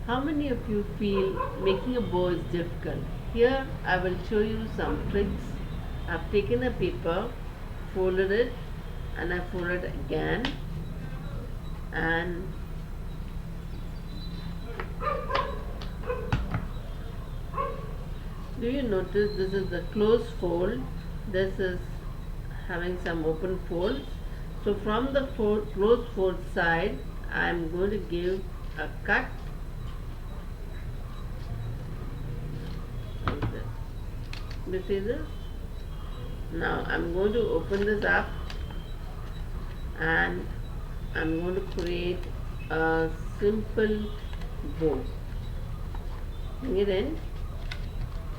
How many of you feel making a bow is difficult? Here I will show you some tricks. I've taken a paper, folded it, and I folded it again, and do you notice this is the closed fold, this is having some open folds. So from the closed fold side I am going to give a cut like this. You see this? Now I'm going to open this up and I'm going to create a simple bow. Bring it in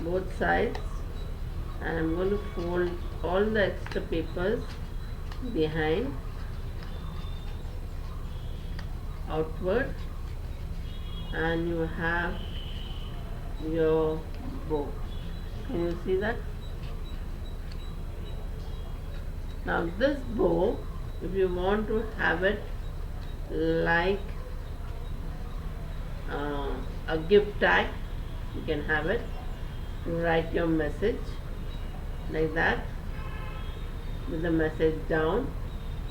both sides, and I'm going to fold all the extra papers behind outward, and you have your bow. Can you see that? Now this bow, if you want to have it like a gift tag, you can have it to write your message like that with the message down.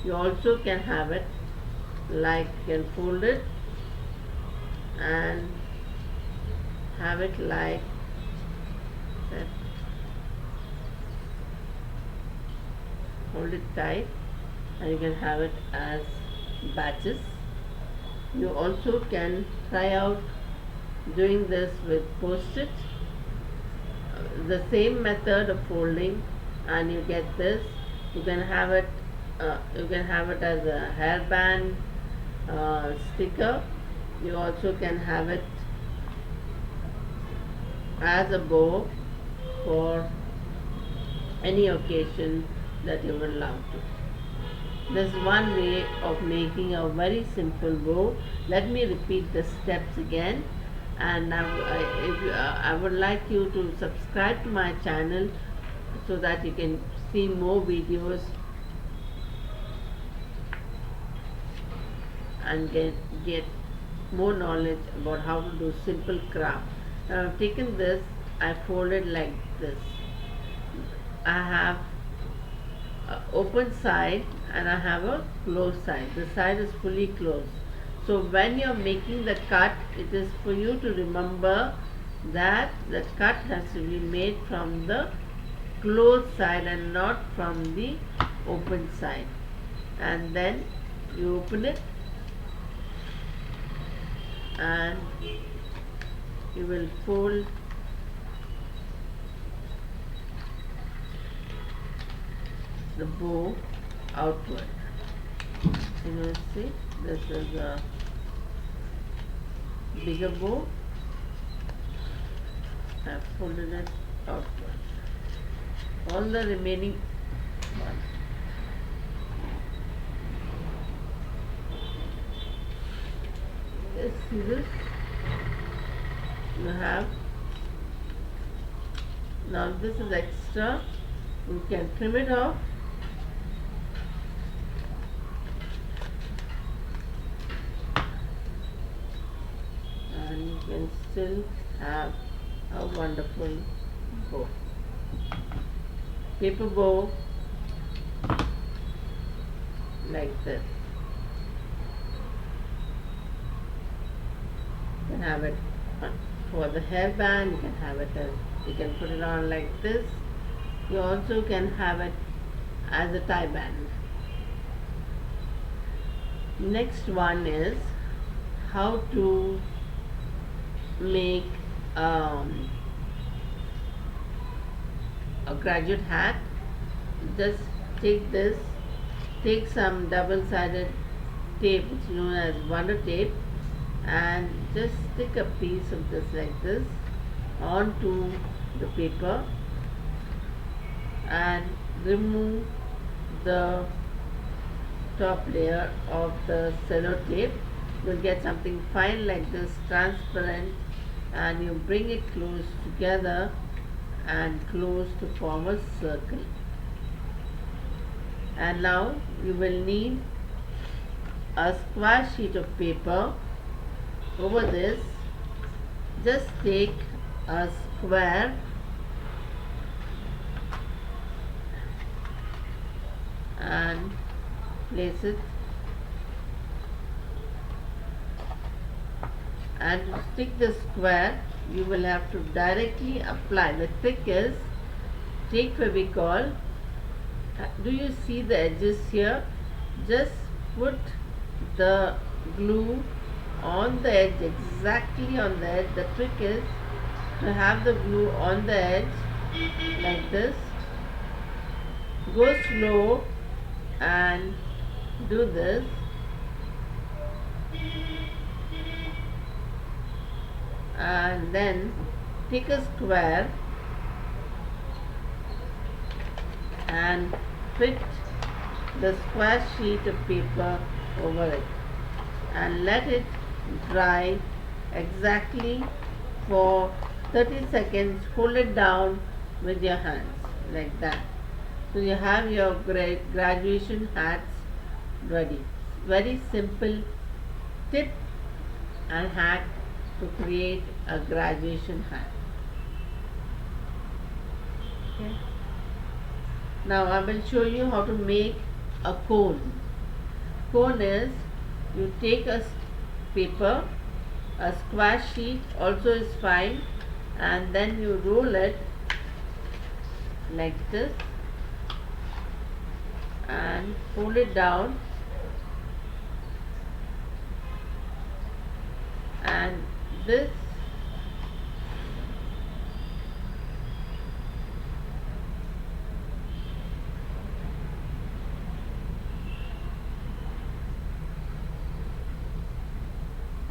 You also can have it like, you can fold it and have it like that. Hold it tight and you can have it as batches. You also can try out doing this with post-it, the same method of folding, and you get this. You can have it as a hairband sticker. You also can have it as a bow for any occasion that you would love to. This is one way of making a very simple bow. Let me repeat the steps again, and I would like you to subscribe to my channel so that you can see more videos and get more knowledge about how to do simple craft. Now I've taken this, I folded like this. I have open side and I have a closed side. The side is fully closed. So when you're making the cut, it is for you to remember that the cut has to be made from the closed side and not from the open side. And then you open it and you will fold the bow outward. You know, see, this is a bigger bow. I have folded it outward. All the remaining one. Yes, see this? You have. Now this is extra. You can trim it off. And you can still have a wonderful bow. Paper bow like this. You can have it for the hairband, you can have it as, you can put it on like this. You also can have it as a tie band. Next one is how to make a graduate hat. Just take this, take some double-sided tape which is known as wonder tape, and just stick a piece of this like this onto the paper and remove the top layer of the cello tape. You'll get something fine like this, transparent, and you bring it close together and close to form a circle. And now you will need a square sheet of paper. Over this Just take a square and place it, and to stick the square you will have to directly apply. The trick is, take Fevicol. Do you see the edges here? Just put the glue on the edge, exactly on the edge. The trick is to have the glue on the edge like this. Go slow and do this. And then take a square and fit the square sheet of paper over it and let it dry exactly for 30 seconds. Hold it down with your hands like that. So you have your graduation hats ready. Very simple tip and hack to create a graduation hat. Okay. Now I will show you how to make a cone. Cone is, you take a paper, a square sheet also is fine, and then you roll it like this and hold it down, and this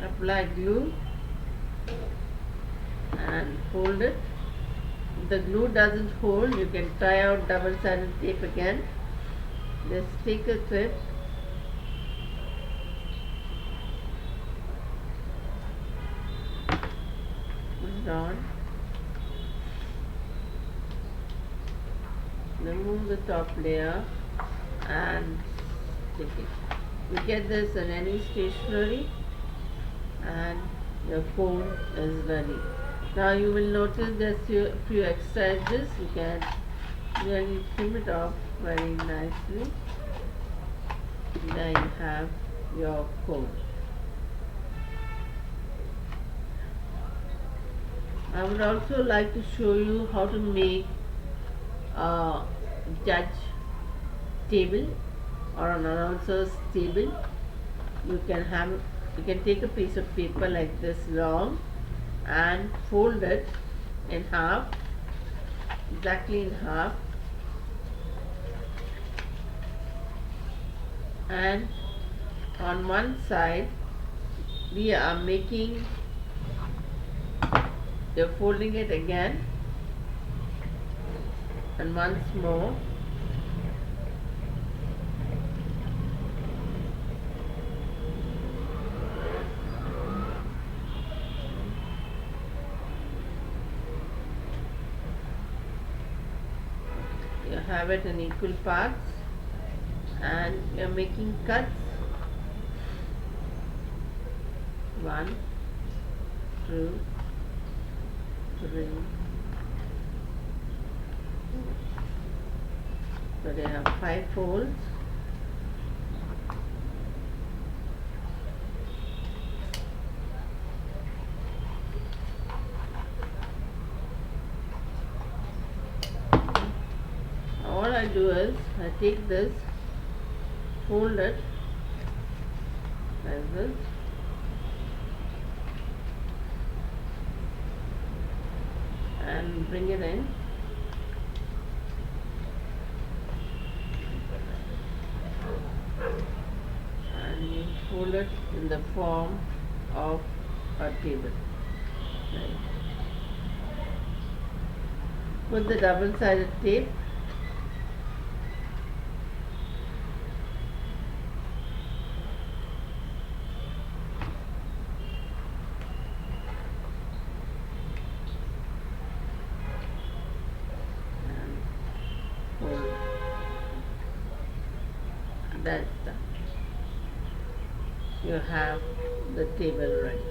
apply glue and hold it. If the glue doesn't hold, you can try out double-sided tape again. Just take a strip on, remove the top layer and stick it. You get this in any stationery and your cone is ready. Now you will notice there's a few extra edges. You can really trim it off very nicely. There you have your cone. I would also like to show you how to make a judge table or an announcer's table. You can take a piece of paper like this long and fold it in half, exactly in half, and on one side we are you're folding it again, and once more, you have it in equal parts, and you're making cuts. 1, 2, 3. So they have 5 folds. All I do is I take this, fold it like this, and bring it in, and you fold it in the form of a table. Right. Put the double-sided tape that's done. You have the table ready.